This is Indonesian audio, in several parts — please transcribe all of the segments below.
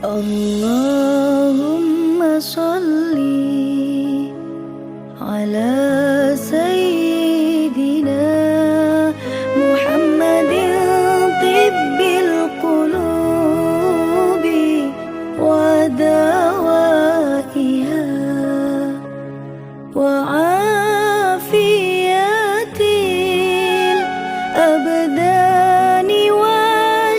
Allahumma sholli ala sayyidina Muhammadin tibbil qulubi wa dawaiha wa afiyatil abdani wa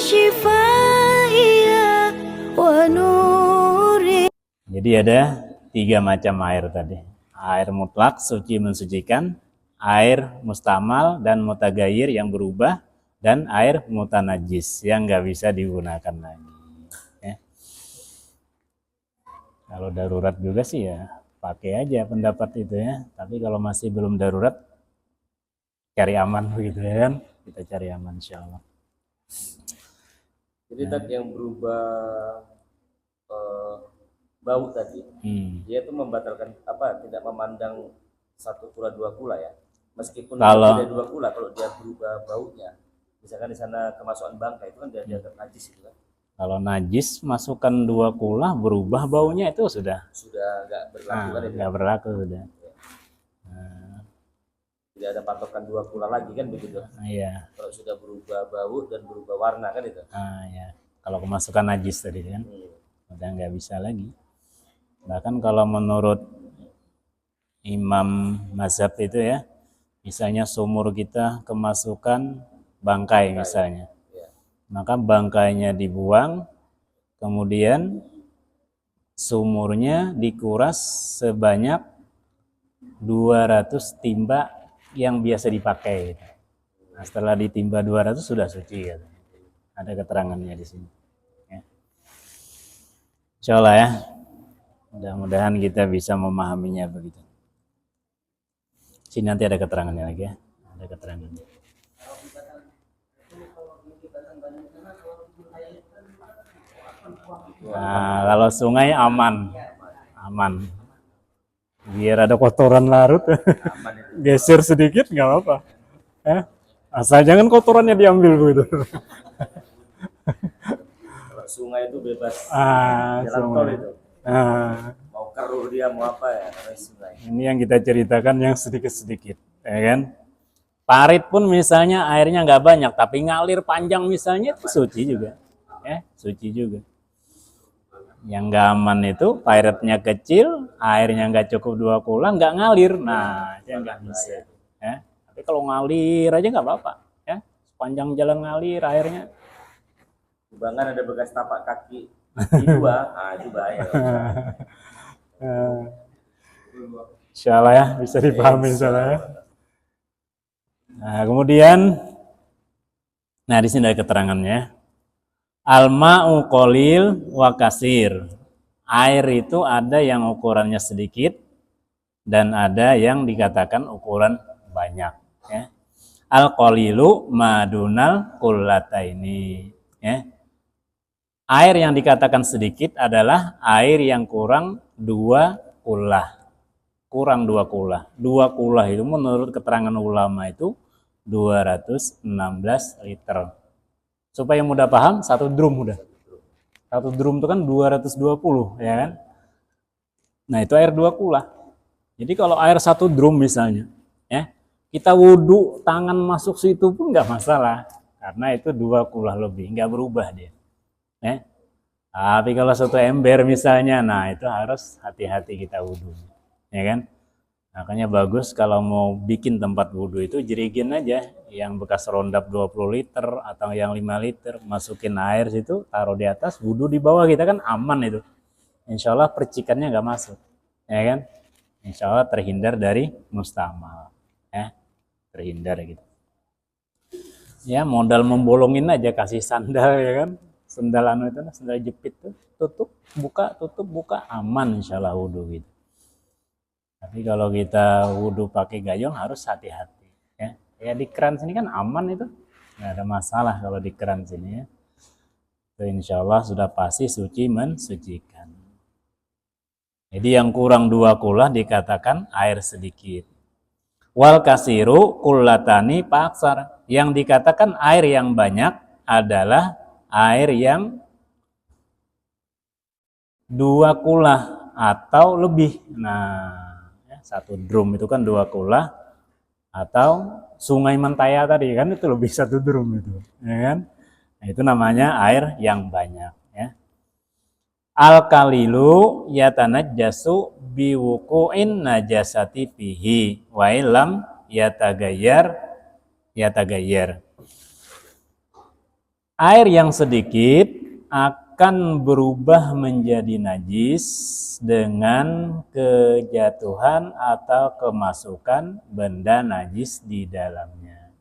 shifaiha wa nuri. Jadi ada 3 macam air tadi. Air mutlak, suci mensucikan, air mustamal dan mutagayir yang berubah, dan air mutanajis yang nggak bisa digunakan lagi. Ya. Kalau darurat juga sih ya pakai aja pendapat itu ya. Tapi kalau masih belum darurat, cari aman begitu ya kan. Kita cari aman insya Allah. Jadi tadi yang berubah bau tadi, dia itu membatalkan tidak memandang 1 kula 2 kula ya, meskipun tidak 2 kula, kalau dia berubah baunya, misalkan di sana kemasukan bangkai itu kan dia dianggap najis itu kan. Kalau najis masukkan 2 kula berubah baunya itu sudah nggak berlaku kan? Nggak berlaku sudah. Tidak ada patokan 2 kula lagi kan begitu. Iya. Kalau sudah berubah bau dan berubah warna kan itu. Ya. Kalau kemasukan najis tadi kan, udah nggak bisa lagi. Bahkan kalau menurut imam mazhab itu ya, misalnya sumur kita kemasukan bangkai misalnya, maka bangkainya dibuang, kemudian sumurnya dikuras sebanyak 200 timba yang biasa dipakai. Nah, setelah ditimba 200 sudah suci gitu. Ada keterangannya di sini. Ya. Insya Allah ya. Mudah-mudahan kita bisa memahaminya begitu. Sini nanti ada keterangannya lagi ya. Ada keterangannya. Nah, kalau sungai aman. Biar ada kotoran larut, geser sedikit nggak apa-apa. Asal jangan kotorannya diambil begitu. Kalau sungai itu bebas. Jalan tol itu. Mau keruh dia mau apa ya, sungai. Ini yang kita ceritakan yang sedikit-sedikit, ya kan? Parit pun misalnya airnya nggak banyak, tapi ngalir panjang misalnya itu suci juga, ya suci juga. Yang nggak aman itu paritnya kecil, airnya nggak cukup 2 kula, nggak ngalir, nah itu nggak bisa. Ya. Tapi kalau ngalir aja nggak apa-apa, ya sepanjang jalan ngalir airnya. Kubangan ada bekas tapak kaki di 2, itu bahaya. Insya Allah ya, bisa dipahami insya Allah ya. Nah, kemudian, di sini ada keterangannya. Al-ma'u qalil wa kasir. Air itu ada yang ukurannya sedikit dan ada yang dikatakan ukuran banyak. Ya. Al-qalilu madunal qullataini. Ya. Air yang dikatakan sedikit adalah air yang kurang 2 kullah. Kurang 2 kullah. 2 kullah itu menurut keterangan ulama itu 216 liter. Supaya mudah paham, 1 drum udah. 1 drum itu kan 220, ya kan? Nah, itu air 2 kullah. Jadi kalau air 1 drum misalnya, ya, kita wudhu, tangan masuk situ pun nggak masalah. Karena itu 2 kullah lebih, nggak berubah dia. Ya. Tapi kalau 1 ember misalnya, nah itu harus hati-hati kita wudhu. Ya kan? Makanya bagus kalau mau bikin tempat wudhu itu jerigin aja yang bekas rondap 20 liter atau yang 5 liter, masukin air situ, taruh di atas, wudhu di bawah, kita kan aman itu. Insya Allah percikannya nggak masuk, ya kan? Insya Allah terhindar dari mustamal, ya, terhindar gitu. Ya modal membolongin aja, kasih sandal ya kan, sandal itu, sandal jepit tuh, tutup buka, aman insya Allah wudhu gitu. Tapi kalau kita wudhu pakai gayung harus hati-hati. Ya di keran sini kan aman itu, nggak ada masalah kalau di keran sini ya. Itu insya Allah sudah pasti suci mensucikan. Jadi yang kurang 2 kullah dikatakan air sedikit. Wal kasiru kullatani paksar. Yang dikatakan air yang banyak adalah air yang 2 kulah atau lebih. Nah, ya, 1 drum itu kan 2 kulah atau Sungai Mentaya tadi kan itu lebih 1 drum itu, ya kan? Nah, itu namanya air yang banyak, ya. Al-kalilu yatanajjasu biwuqu'in najasati fihi wa illam yatagayyar. Air yang sedikit akan berubah menjadi najis dengan kejatuhan atau kemasukan benda najis di dalamnya.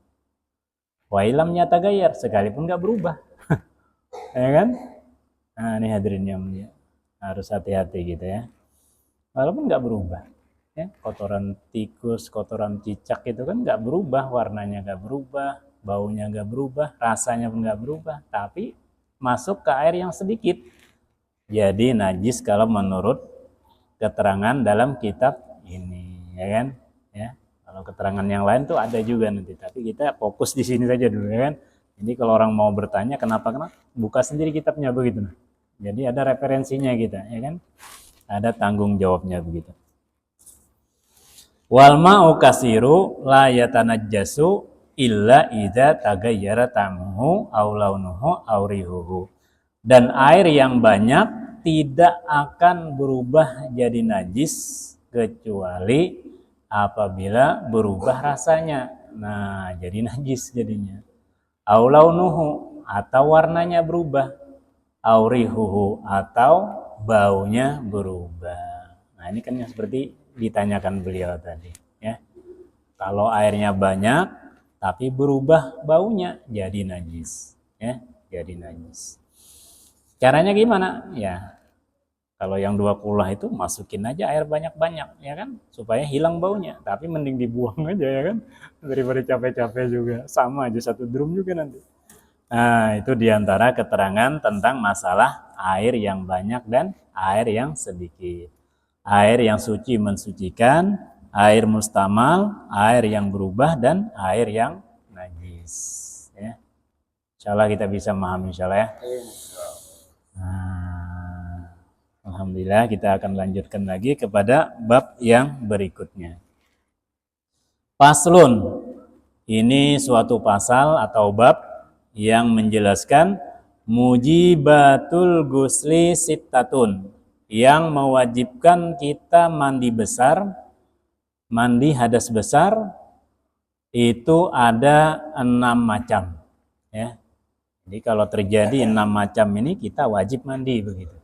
Wa illam yatagayyar, sekalipun nggak berubah. Ya kan? Nah, ini hadirin yang mulia. Harus hati-hati gitu ya. Walaupun nggak berubah. Ya, kotoran tikus, kotoran cicak itu kan nggak berubah, warnanya nggak berubah, baunya nggak berubah, rasanya pun nggak berubah, tapi masuk ke air yang sedikit jadi najis kalau menurut keterangan dalam kitab ini, ya kan? Ya, kalau keterangan yang lain tuh ada juga nanti, tapi kita fokus di sini saja dulu, ya kan? Jadi kalau orang mau bertanya kenapa buka sendiri kitabnya begitu. Jadi ada referensinya kita, ya kan? Ada tanggung jawabnya begitu. Wal ma'u kasiru la yatanajjasu illa idza tagayyara ta'muhu aw launuhu aw rihuhu. Dan air yang banyak tidak akan berubah jadi najis kecuali apabila berubah rasanya. Nah, jadi najis jadinya. Aw launuhu, atau warnanya berubah. Aw rihuhu, atau baunya berubah. Nah, ini kan yang seperti ditanyakan beliau tadi, ya. Kalau airnya banyak tapi berubah baunya jadi najis, ya, jadi najis. Caranya gimana? Ya, kalau yang 2 kulah itu masukin aja air banyak-banyak, ya kan, supaya hilang baunya. Tapi mending dibuang aja, ya kan, daripada capek-capek juga, sama aja 1 drum juga nanti. Nah, itu diantara keterangan tentang masalah air yang banyak dan air yang sedikit. Air yang suci mensucikan, air mustamal, air yang berubah, dan air yang najis. Ya. Insyaallah kita bisa memahami, insyaallah ya. Nah, alhamdulillah kita akan lanjutkan lagi kepada bab yang berikutnya. Faslun, ini suatu pasal atau bab yang menjelaskan mujibatul gusli sittatun, yang mewajibkan kita mandi besar, mandi hadas besar, itu ada 6 macam, ya. Jadi kalau terjadi 6 macam ini kita wajib mandi begitu,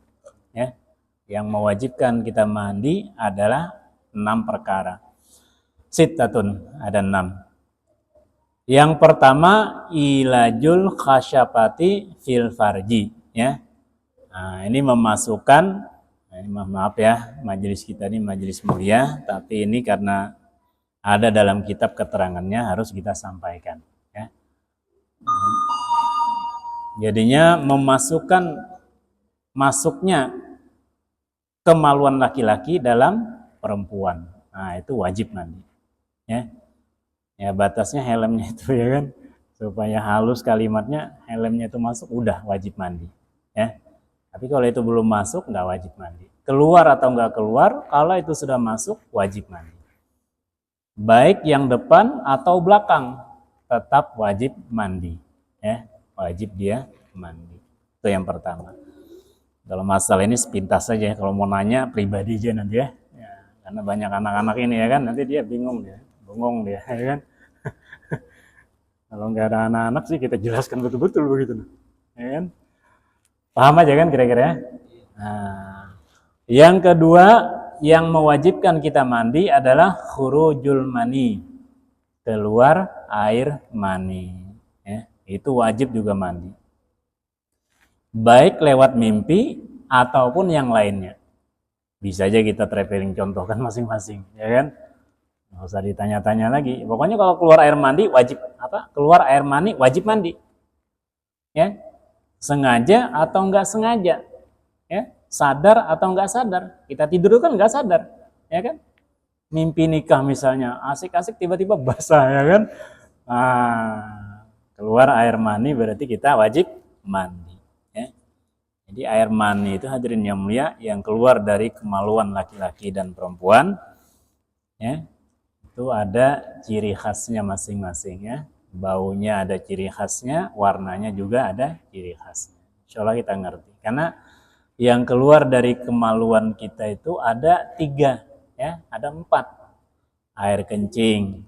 ya. Yang mewajibkan kita mandi adalah 6 perkara. Sittatun, ada 6. Yang pertama ilajul khasyafati fil farji, ya. Nah, ini memasukkan, maaf ya, majelis kita ini majelis mulia, tapi ini karena ada dalam kitab keterangannya harus kita sampaikan, ya. Jadinya memasukkan masuknya kemaluan laki-laki dalam perempuan. Nah, itu wajib mandi, ya. Ya, batasnya helmnya itu, ya kan, supaya halus kalimatnya, helmnya itu masuk udah wajib mandi, ya. Tapi kalau itu belum masuk nggak wajib mandi. Keluar atau nggak keluar, kalau itu sudah masuk wajib mandi. Baik yang depan atau belakang tetap wajib mandi, ya, wajib dia mandi. Itu yang pertama. Kalau masalah ini sepintas saja, kalau mau nanya pribadi aja nanti, ya. Ya, karena banyak anak-anak ini, ya kan, nanti dia bingung dia, bengong dia, ya kan. Kalau nggak ada anak-anak sih kita jelaskan betul-betul begitu, ya kan. Paham aja kan kira-kira? Nah, yang kedua yang mewajibkan kita mandi adalah khurujul mani, keluar air mani, ya. Itu wajib juga mandi, baik lewat mimpi ataupun yang lainnya. Bisa aja kita traveling contohkan masing-masing, ya kan. Nggak usah ditanya-tanya lagi. Pokoknya kalau keluar air mandi wajib keluar air mani wajib mandi, ya. Sengaja atau enggak sengaja, ya, sadar atau enggak sadar. Kita tidur kan enggak sadar, ya kan. Mimpi nikah misalnya, asik-asik tiba-tiba basah, ya kan. Nah, keluar air mani berarti kita wajib mandi, ya. Jadi Jadi air mani itu hadirin yang mulia yang keluar dari kemaluan laki-laki dan perempuan, ya, itu ada ciri khasnya masing-masing, ya. Baunya ada ciri khasnya, warnanya juga ada ciri khasnya. Insya Allah kita ngerti. Karena yang keluar dari kemaluan kita itu ada 3, ya, ada 4. Air kencing,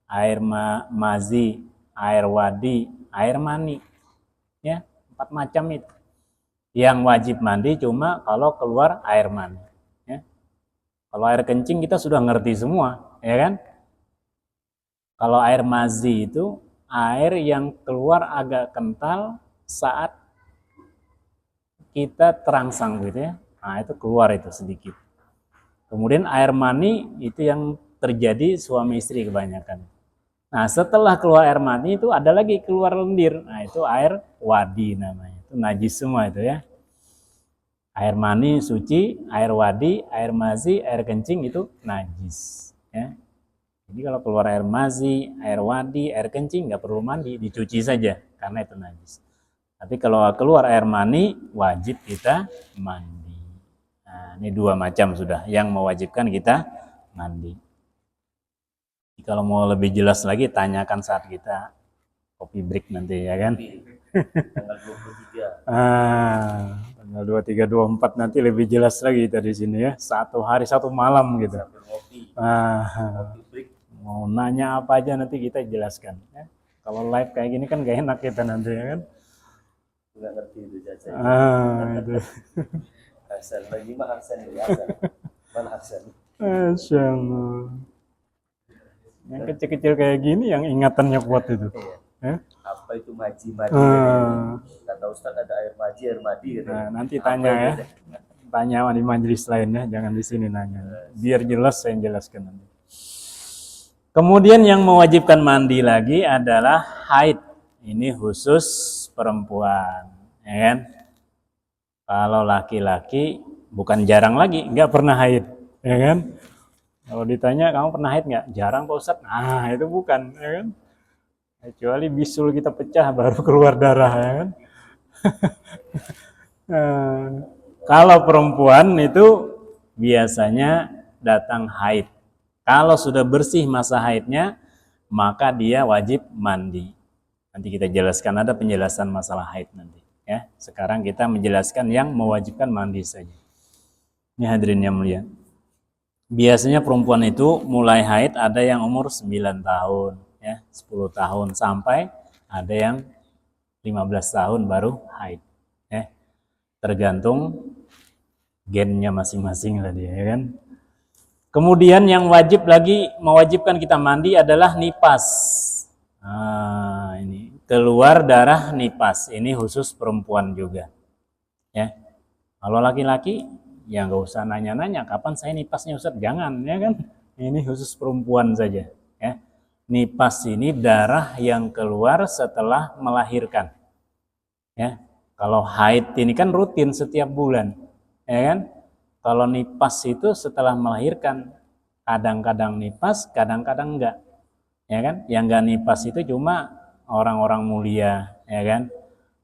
air mazi, air wadi, air mani, ya, 4 macam itu. Yang wajib mandi cuma kalau keluar air mani, ya. Kalau air kencing kita sudah ngerti semua, ya kan? Kalau air mazi itu air yang keluar agak kental saat kita terangsang gitu, ya. Nah, itu keluar itu sedikit. Kemudian air mani itu yang terjadi suami istri kebanyakan. Nah, setelah keluar air mani itu ada lagi keluar lendir. Nah, itu air wadi namanya. Itu najis semua itu, ya. Air mani suci, air wadi, air mazi, air kencing itu najis, ya. Jadi kalau keluar air mazi, air wadi, air kencing nggak perlu mandi, dicuci saja karena itu najis. Tapi kalau keluar air mani wajib kita mandi. Nah, ini 2 macam sudah yang mewajibkan kita mandi. Jadi kalau mau lebih jelas lagi tanyakan saat kita kopi break nanti, ya kan? Tanggal 23. Tanggal 23, 24 nanti lebih jelas lagi kita di sini, ya. 1 hari 1 malam gitu. Sambil ngopi. Kopi break. Mau nanya apa aja nanti kita jelaskan, ya. Kalau live kayak gini kan gak enak kita nanti, ya kan? Nggak ngerti itu Caca. Itu. Hasan, lagi mah Hasan ya. Hasan. Mana Hasan? Masya Allah. Yang kecil-kecil kayak gini yang ingatannya kuat itu. Iya. Ya? Apa itu maji-maji? Kata Ustadz ada air maji, air madi. Gitu. Nah, nanti tanya, ya. Tanya di majelis lainnya, jangan di sini nanya. Biar jelas saya jelaskan nanti. Kemudian yang mewajibkan mandi lagi adalah haid. Ini khusus perempuan, ya kan? Kalau laki-laki bukan jarang lagi, nggak pernah haid, ya kan? Kalau ditanya kamu pernah haid nggak? Jarang Pak Ustadz. Nah, itu bukan, ya kan? Kecuali bisul kita pecah baru keluar darah, ya kan? Kalau perempuan itu biasanya datang haid. Kalau sudah bersih masa haidnya, maka dia wajib mandi. Nanti kita jelaskan, ada penjelasan masalah haid nanti, ya. Sekarang kita menjelaskan yang mewajibkan mandi saja. Ini hadirin yang mulia. Biasanya perempuan itu mulai haid ada yang umur 9 tahun, ya, 10 tahun sampai ada yang 15 tahun baru haid, ya. Tergantung gennya masing-masing lah dia, ya kan. Kemudian yang wajib lagi mewajibkan kita mandi adalah nipas. Nah, ini keluar darah nipas. Ini khusus perempuan juga, ya. Kalau laki-laki ya nggak usah nanya-nanya kapan saya nipasnya Ustaz, jangan, ya kan. Ini khusus perempuan saja, ya. Nipas ini darah yang keluar setelah melahirkan, ya. Kalau haid ini kan rutin setiap bulan, ya kan. Kalau nipas itu setelah melahirkan, kadang-kadang nipas, kadang-kadang enggak, ya kan. Yang enggak nipas itu cuma orang-orang mulia, ya kan.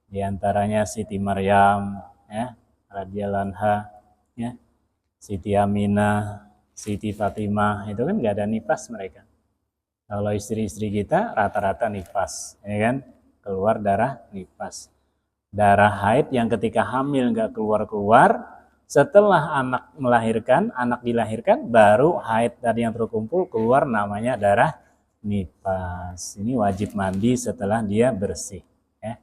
Di antaranya Siti Maryam, ya, radhiyallahu anha, ya, Siti Aminah, Siti Fatimah, itu kan enggak ada nipas mereka. Kalau istri-istri kita rata-rata nipas, ya kan, keluar darah nipas. Darah haid yang ketika hamil enggak keluar-keluar, setelah anak dilahirkan, baru haid tadi yang terkumpul keluar, namanya darah nipas. Ini wajib mandi setelah dia bersih, ya.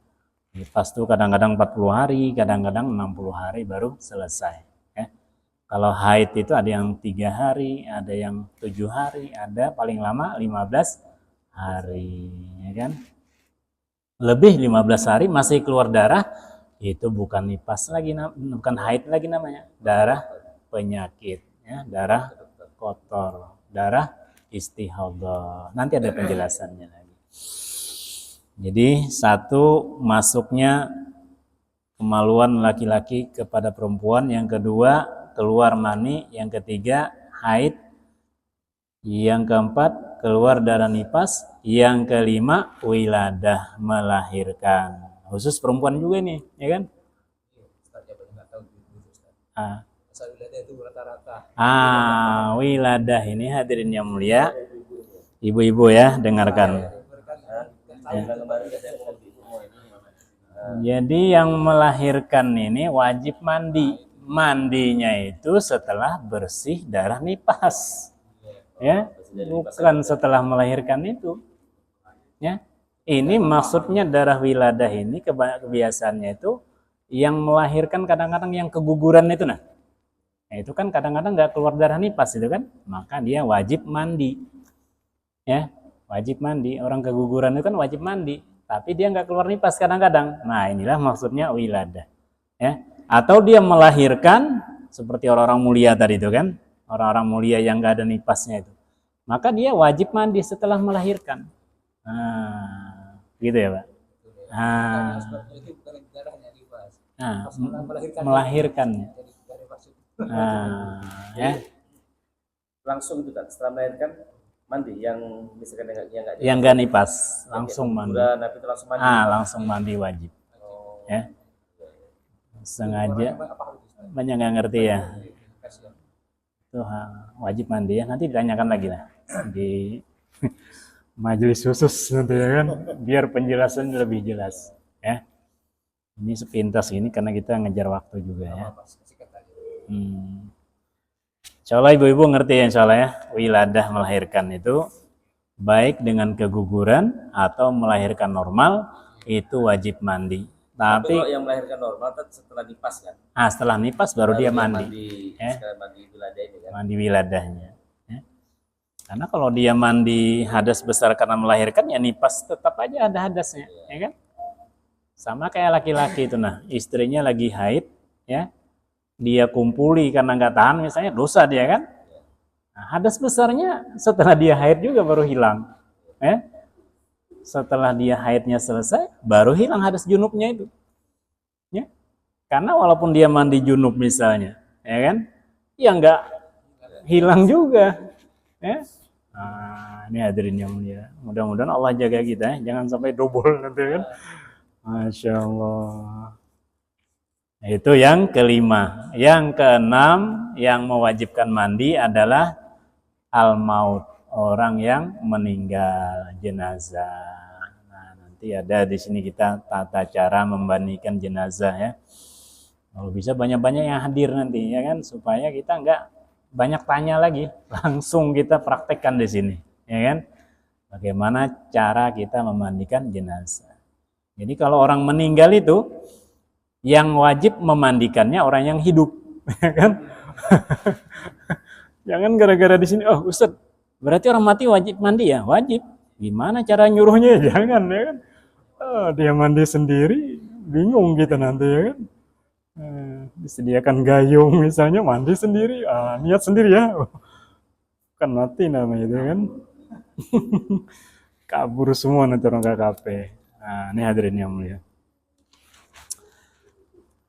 Nipas itu kadang-kadang 40 hari, kadang-kadang 60 hari baru selesai, ya. Kalau haid itu ada yang 3 hari, ada yang 7 hari, ada paling lama 15 hari, ya kan. Lebih 15 hari masih keluar darah, itu bukan nipas lagi, bukan haid lagi namanya, darah penyakit, ya, darah kotor, darah istihadah. Nanti ada penjelasannya lagi. Jadi satu, masuknya kemaluan laki-laki kepada perempuan, yang kedua keluar mani, yang ketiga haid, yang keempat keluar darah nipas, yang kelima wiladah, melahirkan. Khusus perempuan juga nih, ya kan? Ah, Masa wilayah itu rata-rata. wiladah ini hadirin yang mulia, ibu-ibu ya, dengarkan. Jadi yang melahirkan ini wajib mandi. Mandinya itu setelah bersih darah nifas. Ya, bukan setelah melahirkan itu. Ya. Ini maksudnya darah wiladah ini kebiasaannya itu yang melahirkan kadang-kadang yang keguguran itu nah. Itu kan kadang-kadang nggak keluar darah nifas itu kan, maka dia wajib mandi. Ya, wajib mandi. Orang keguguran itu kan wajib mandi, tapi dia nggak keluar nifas kadang-kadang. Nah, inilah maksudnya wiladah. Ya, atau dia melahirkan seperti orang-orang mulia tadi itu kan, orang-orang mulia yang nggak ada nifasnya itu. Maka dia wajib mandi setelah melahirkan. Nah, gitu ya, Pak. Melahirkannya. Nah, ya. Langsung itu kan setelah melahirkan mandi yang misalkan yang nggak nifas langsung mandi. Itu langsung mandi. Langsung mandi wajib. Ya. Sengaja banyak nggak ngerti ya. Itu wajib mandi ya. Nanti ditanyakan lagi lah di majelis khusus nanti ya kan, biar penjelasan lebih jelas ya. Ini sepintas ini karena kita ngejar waktu juga ya. Insyaallah ibu-ibu ngerti ya insyaallah ya. Wiladah melahirkan itu baik dengan keguguran atau melahirkan normal itu wajib mandi. Tapi kalau yang melahirkan normal kan setelah nifas kan? Setelah nifas baru dia mandi. Mandi wiladah ini kan? Mandi wiladahnya. Ya. Karena kalau dia mandi hadas besar karena melahirkan ya nifas tetap aja ada hadasnya, ya kan? Sama kayak laki-laki itu nah, istrinya lagi haid, ya. Dia kumpuli karena nggak tahan misalnya dosa dia kan? Nah, hadas besarnya setelah dia haid juga baru hilang. Ya. Setelah dia haidnya selesai, baru hilang hadas junubnya itu. Ya. Karena walaupun dia mandi junub misalnya, ya kan? Ya nggak hilang juga. Ya. Nah, ini hadirin yang mulia. Mudah-mudahan Allah jaga kita, ya. Jangan sampai double nanti kan. Masya Allah. Itu yang kelima. Yang keenam yang mewajibkan mandi adalah al-maut, orang yang meninggal, jenazah. Nah, nanti ada di sini kita tata cara membandikan jenazah ya. Kalau bisa banyak-banyak yang hadir nanti ya kan, supaya kita nggak banyak tanya lagi, langsung kita praktekkan di sini, ya kan? Bagaimana cara kita memandikan jenazah. Jadi kalau orang meninggal itu yang wajib memandikannya orang yang hidup, ya kan? Jangan gara-gara di sini, oh Ustadz, berarti orang mati wajib mandi ya? Wajib. Gimana cara nyuruhnya? Jangan ya kan? Dia mandi sendiri, bingung kita nanti ya kan? Disediakan gayung misalnya, mandi sendiri, niat sendiri ya, kan mati namanya itu kan. Kabur semua nanti orang KKP. Nah, ini hadirin yang mulia.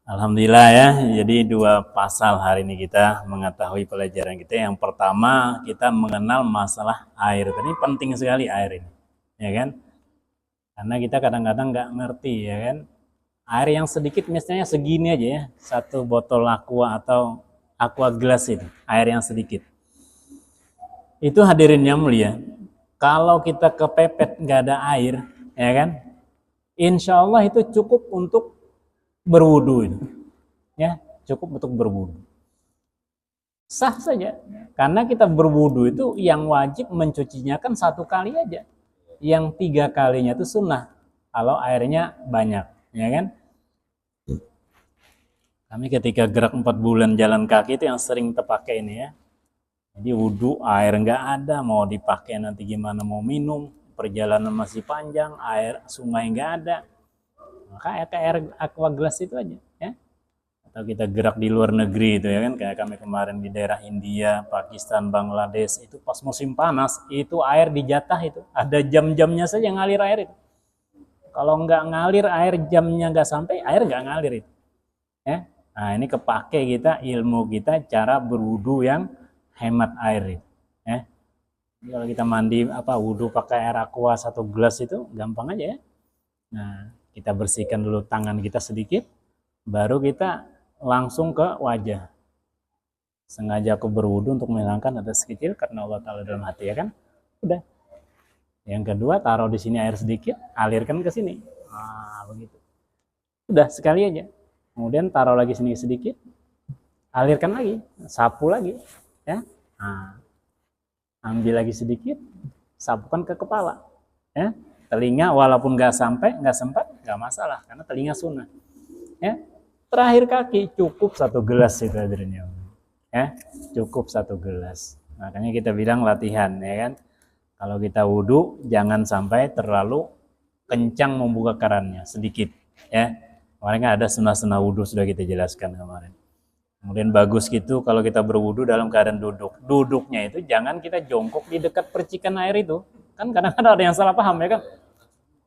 Alhamdulillah ya, jadi dua pasal hari ini kita mengetahui pelajaran kita. Yang pertama kita mengenal masalah air. Tadi penting sekali air ini, ya kan? Karena kita kadang-kadang nggak ngerti ya kan. Air yang sedikit misalnya segini aja ya, satu botol aqua atau aqua gelas itu, air yang sedikit. Itu hadirin yang mulia. Kalau kita kepepet nggak ada air, ya kan? Insya Allah itu cukup untuk berwudu itu, ya cukup untuk berwudu, sah saja. Karena kita berwudu itu yang wajib mencucinya kan satu kali aja, yang 3 kalinya itu sunnah kalau airnya banyak, ya kan? Kami ketika gerak 4 bulan jalan kaki itu yang sering terpakai ini ya. Jadi wudu air nggak ada, mau dipakai nanti gimana mau minum, perjalanan masih panjang, air sungai nggak ada, maka air aqua gelas itu aja ya. Atau kita gerak di luar negeri itu ya kan, kayak kami kemarin di daerah India, Pakistan, Bangladesh itu pas musim panas itu air dijatah itu ada jam-jamnya saja ngalir air itu. Kalau nggak ngalir air jamnya nggak sampai, air nggak ngalir itu ya. Nah ini kepake kita ilmu kita cara berwudu yang hemat air itu ya. Kalau kita mandi wudu pakai air aqua 1 gelas itu gampang aja ya. Nah, kita bersihkan dulu tangan kita sedikit, baru kita langsung ke wajah. sengaja aku berwudu untuk menghilangkan hadas kecil karena Allah Ta'ala dalam hati, ya kan? Udah. Yang kedua, taruh di sini air sedikit, alirkan ke sini. Nah, begitu. Udah, sekali aja. Kemudian taruh lagi sini sedikit, alirkan lagi, sapu lagi, ya. Nah, ambil lagi sedikit, sapukan ke kepala, ya. Telinga walaupun nggak sempat, nggak masalah karena telinga sunnah, ya. Terakhir kaki cukup 1 gelas itu hadirin, ya, cukup 1 gelas. Makanya kita bilang latihan, ya kan. Kalau kita wudhu jangan sampai terlalu kencang membuka kerannya, sedikit, ya. Kemarin kan ada sunnah-sunnah wudhu sudah kita jelaskan kemarin. Kemudian bagus gitu kalau kita berwudhu dalam keadaan duduk. Duduknya itu jangan kita jongkok di dekat percikan air itu. Kan kadang-kadang ada yang salah paham, ya kan.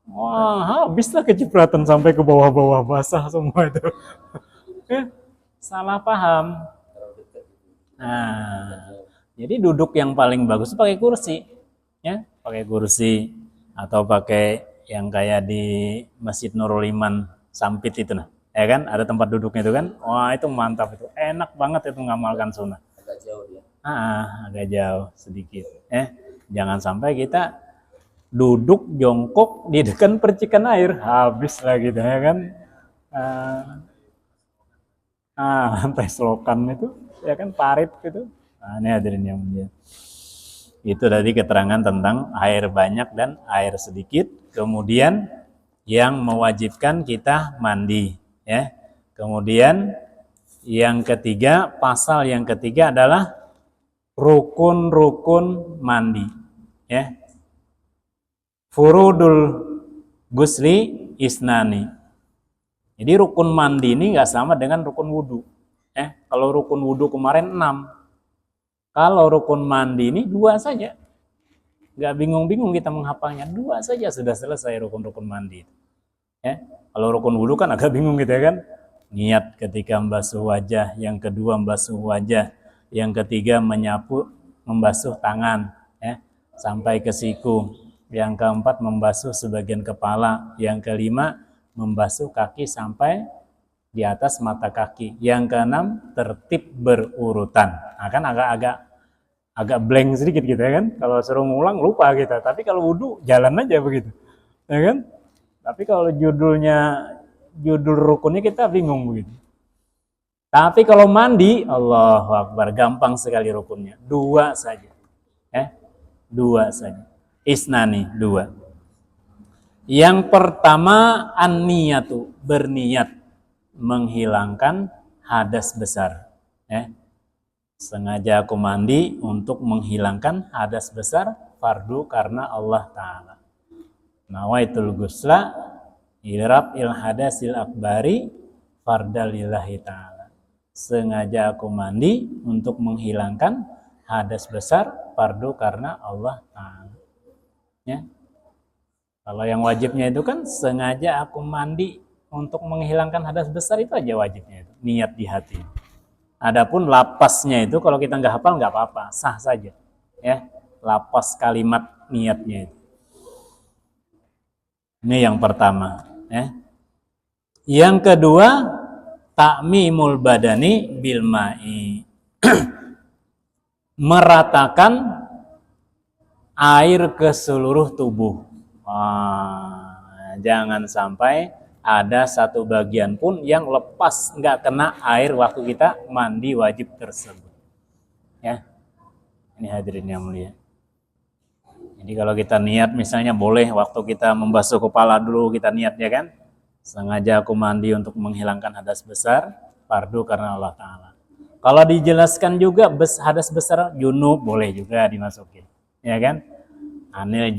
Wah, habislah kecipratan sampai ke bawah-bawah, basah semua itu. Salah paham. Nah, jadi duduk yang paling bagus pakai kursi, ya, pakai kursi atau pakai yang kayak di Masjid Nurul Iman Sampit itu, nah, ya kan, ada tempat duduknya itu kan. Wah, itu mantap, itu enak banget itu mengamalkan sunnah. Agak jauh dia. Agak jauh sedikit, jangan sampai kita duduk jongkok di dekat percikan air, habis lah gitu, ya kan. Lantai selokan itu, ya kan, parit gitu. Nah, ini hadirin yang mulia. Itu tadi keterangan tentang air banyak dan air sedikit. Kemudian yang mewajibkan kita mandi, ya. Kemudian yang ketiga, pasal yang ketiga adalah rukun-rukun mandi, ya. Furudul gusli isnani. Jadi rukun mandi ini nggak sama dengan rukun wudhu. Kalau rukun wudhu kemarin 6. Kalau rukun mandi ini 2 saja. Nggak bingung-bingung kita menghafalnya, 2 saja sudah selesai rukun-rukun mandi. Kalau rukun wudhu kan agak bingung gitu, ya kan. Niat ketika membasuh wajah, yang kedua membasuh wajah, yang ketiga menyapu, membasuh tangan, sampai ke siku. Yang keempat membasuh sebagian kepala, yang kelima membasuh kaki sampai di atas mata kaki, yang keenam tertib berurutan. Nah, kan agak blank sedikit gitu, ya kan. Kalau suruh ngulang lupa kita, tapi kalau wudhu jalan aja begitu, ya kan. Tapi kalau judul rukunnya kita bingung begitu. Tapi kalau mandi, Allahu Akbar, gampang sekali rukunnya. 2 saja, 2 saja. Isnani, 2. Yang pertama an-niyatu, berniat menghilangkan hadas besar. Sengaja aku mandi untuk menghilangkan hadas besar, fardu karena Allah Ta'ala. Nawaitul gusla ilrab il hadasil akbari fardalillahi ta'ala. Sengaja aku mandi untuk menghilangkan hadas besar, fardu karena Allah Ta'ala. Kalau yang wajibnya itu kan sengaja aku mandi untuk menghilangkan hadas besar, itu aja wajibnya, itu niat di hati. Adapun lapasnya itu kalau kita nggak hafal nggak apa-apa, sah saja, ya, lapas kalimat niatnya itu. Ini yang pertama, ya. Yang kedua, ta'mimul badani bil ma'i. Meratakan air ke seluruh tubuh. Jangan sampai ada satu bagian pun yang lepas nggak kena air waktu kita mandi wajib tersebut, ya. Ini hadirin yang mulia. Jadi kalau kita niat, misalnya boleh waktu kita membasuh kepala dulu kita niat, ya kan, sengaja aku mandi untuk menghilangkan hadas besar, fardu karena Allah Ta'ala. Kalau dijelaskan juga hadas besar junub boleh juga dimasukin, ya kan. Anil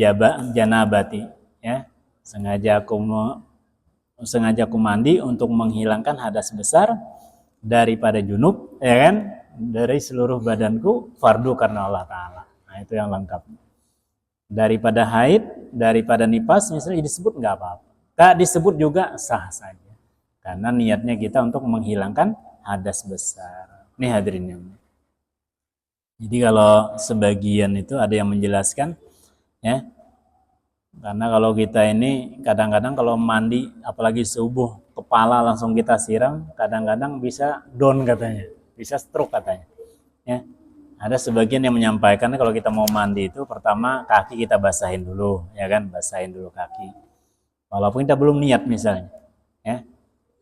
janabati, ya, sengaja aku mandi untuk menghilangkan hadas besar daripada junub, ya kan, dari seluruh badanku, fardu karena Allah Ta'ala. Nah, itu yang lengkap. Daripada haid, daripada nifas misalnya disebut nggak apa-apa. Tak disebut juga sah saja, karena niatnya kita untuk menghilangkan hadas besar. Ini hadirinnya. Jadi kalau sebagian itu ada yang menjelaskan, ya, karena kalau kita ini kadang-kadang kalau mandi, apalagi subuh, kepala langsung kita siram, kadang-kadang bisa down katanya, bisa stroke katanya. Ya. Ada sebagian yang menyampaikan kalau kita mau mandi itu pertama kaki kita basahin dulu, ya kan, basahin dulu kaki. Walaupun kita belum niat misalnya, ya.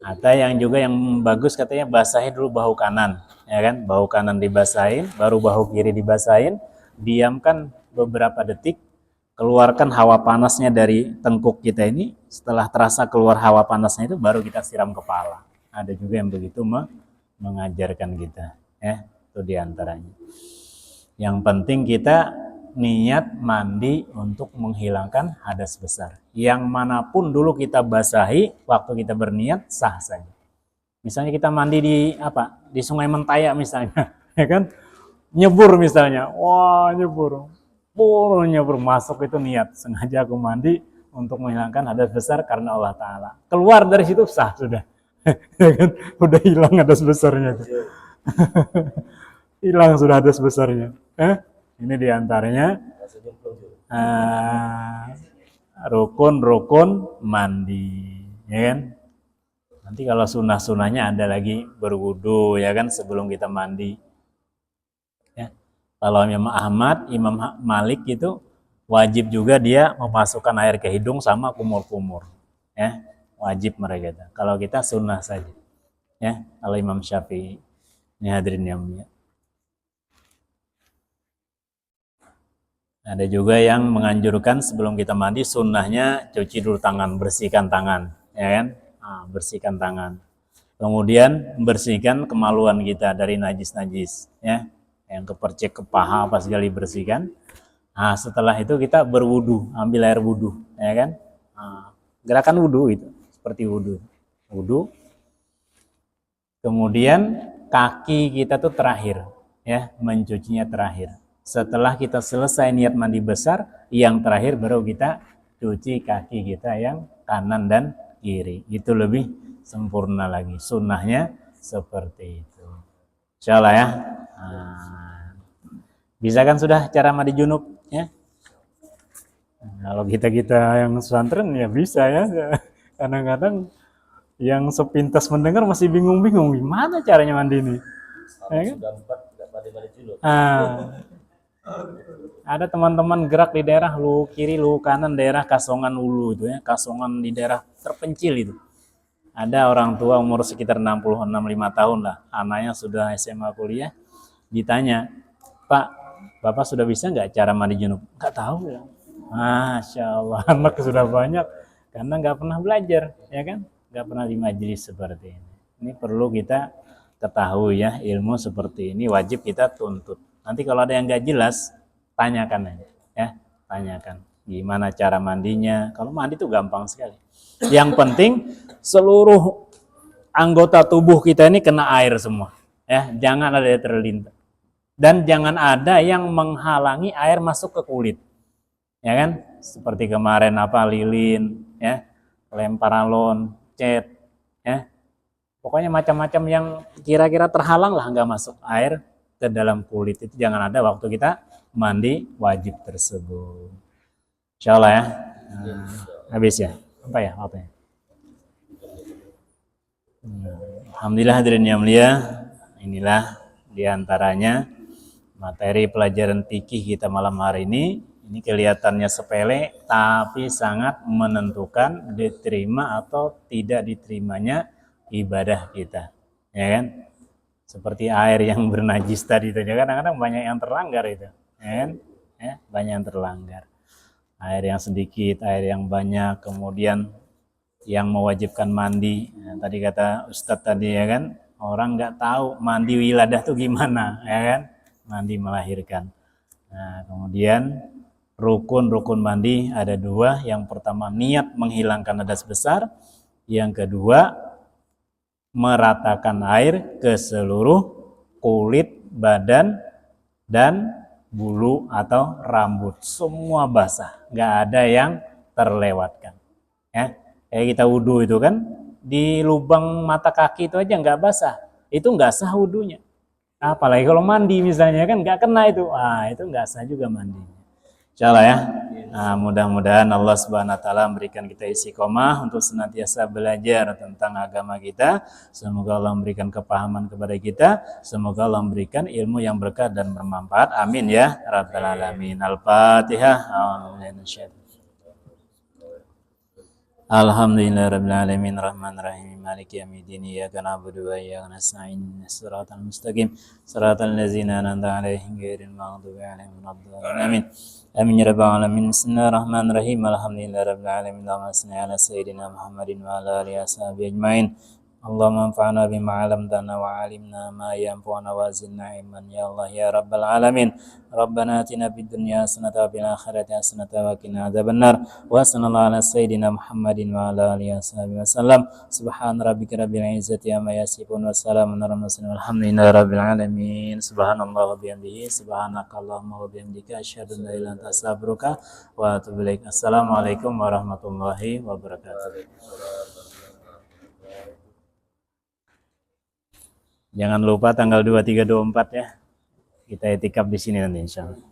Atau yang juga yang bagus katanya basahin dulu bahu kanan, ya kan, bahu kanan dibasahin, baru bahu kiri dibasahin, diamkan beberapa detik, keluarkan hawa panasnya dari tengkuk kita ini. Setelah terasa keluar hawa panasnya itu baru kita siram kepala. Ada juga yang begitu mengajarkan kita, ya, itu diantaranya. Yang penting kita niat mandi untuk menghilangkan hadas besar. Yang manapun dulu kita basahi, waktu kita berniat sah saja. Misalnya kita mandi di di Sungai Mentaya misalnya, ya kan? Nyebur misalnya, wah nyebur, masuk itu niat, sengaja aku mandi untuk menghilangkan hadas besar karena Allah Ta'ala. Keluar dari situ sah sudah, ya kan? Udah hilang hadas besarnya tuh. Hilang sudah hadas besarnya. Ini diantaranya rukun-rukun mandi, ya kan? Nanti kalau sunnah-sunnahnya ada lagi berwudu, ya kan, sebelum kita mandi. Ya. Kalau Imam Ahmad, Imam Malik itu wajib juga dia memasukkan air ke hidung sama kumur-kumur, ya, wajib mereka itu. Kalau kita sunnah saja, ya. Kalau Imam Syafi'i, ini hadirin yang mulia. Ada juga yang menganjurkan sebelum kita mandi sunnahnya cuci dulu tangan, bersihkan tangan, ya kan? Bersihkan tangan. Kemudian bersihkan kemaluan kita dari najis-najis, ya. Yang kepercik ke paha apa segala dibersihkan. Setelah itu kita berwudu, ambil air wudu, ya kan? Gerakan wudu itu seperti wudu. Wudu. Kemudian kaki kita tuh terakhir, ya, mencucinya terakhir. Setelah kita selesai niat mandi besar, yang terakhir baru kita cuci kaki kita yang kanan dan kiri. Itu lebih sempurna lagi. Sunnahnya seperti itu. Insyaallah ya. Bisa kan sudah cara mandi junub, ya? Kalau kita yang pesantren ya bisa ya. Kadang-kadang yang sepintas mendengar masih bingung-bingung gimana caranya mandi ini. Ya kan? Ada teman-teman gerak di daerah lu kiri, lu kanan, daerah Kasongan Ulu itu ya, Kasongan di daerah terpencil itu. Ada orang tua umur sekitar 65 tahun lah, anaknya sudah SMA kuliah, ditanya, "Pak, Bapak sudah bisa nggak cara mandi junub?" "Nggak tahu ya." Masya Allah, anak sudah banyak karena nggak pernah belajar, ya kan? Nggak pernah di majelis seperti ini. Ini perlu kita ketahui ya, ilmu seperti ini wajib kita tuntut. Nanti kalau ada yang nggak jelas, tanyakan aja, ya, tanyakan gimana cara mandinya. Kalau mandi itu gampang sekali. Yang penting seluruh anggota tubuh kita ini kena air semua, ya, jangan ada yang terlintas dan jangan ada yang menghalangi air masuk ke kulit, ya kan? Seperti kemarin lilin, ya, lempar alon, cat, ya, pokoknya macam-macam yang kira-kira terhalang lah nggak masuk air ke dalam kulit, itu jangan ada waktu kita mandi wajib tersebut. Insyaallah ya. Habis ya? Apa ya waktunya? Alhamdulillah hadirin yang mulia, inilah diantaranya materi pelajaran fikih kita malam hari ini. Ini kelihatannya sepele, tapi sangat menentukan diterima atau tidak diterimanya ibadah kita, ya kan? Seperti air yang bernajis tadi itu, kadang-kadang banyak yang terlanggar itu, ya kan? Ya, banyak yang terlanggar. Air yang sedikit, air yang banyak, kemudian yang mewajibkan mandi. Nah, tadi kata Ustadz tadi, ya kan, orang nggak tahu mandi wiladah tuh gimana, ya kan? Mandi melahirkan. Nah, kemudian rukun mandi ada dua. Yang pertama niat menghilangkan hadas besar. Yang kedua meratakan air ke seluruh kulit, badan, dan bulu atau rambut. Semua basah, nggak ada yang terlewatkan. Ya, kayak kita wudhu itu kan, di lubang mata kaki itu aja nggak basah, itu nggak sah wudhunya. Apalagi kalau mandi misalnya kan nggak kena itu, itu nggak sah juga mandinya. Insyaallah ya. Nah, mudah-mudahan Allah Subhanahu wa taala memberikan kita istiqomah untuk senantiasa belajar tentang agama kita. Semoga Allah memberikan kepahaman kepada kita. Semoga Allah memberikan ilmu yang berkah dan bermanfaat. Amin ya rabbal alamin. Al-Fatihah. Alhamdulillahirabbil alamin arrahmanir rahim maliki yaumiddin iyyaka na'budu wa iyyaka nasta'in shiratal mustaqim shiratal ladzina an'amta 'alaihim ghairil maghdubi 'alaihim waladdallin amin. Amin ya rabbal alamin. Bismillahirrahmanirrahim. Alhamdulillahirabbil alamin. Allahumma shalli ala sayyidina Muhammadin wa ala alihi washabihi ajmain. Allahumma anfa'na bima 'allamtana wa 'allimna ma yanfa'una wa zidna ilman ya Allah ya rabbal alamin. Rabbana atina fid dunya hasanatan wa fil akhirati hasanatan wa qina adzabannar. Wa sallallahu ala sayyidina Muhammadin wa ala alihi washabihi wasallam. Subhana rabbika rabbil izzati amma yasifun wa salamun alal mursalin walhamdulillahi rabbil alamin. Subhanallah wa bihamdihi subhanakallahumma wa bihamdika asyhadu an la ilaha illa anta astaghfiruka wa atubu ilaik. Assalamualaikum warahmatullahi wabarakatuh. Jangan lupa tanggal 23 24 ya. Kita itikaf di sini nanti insyaallah.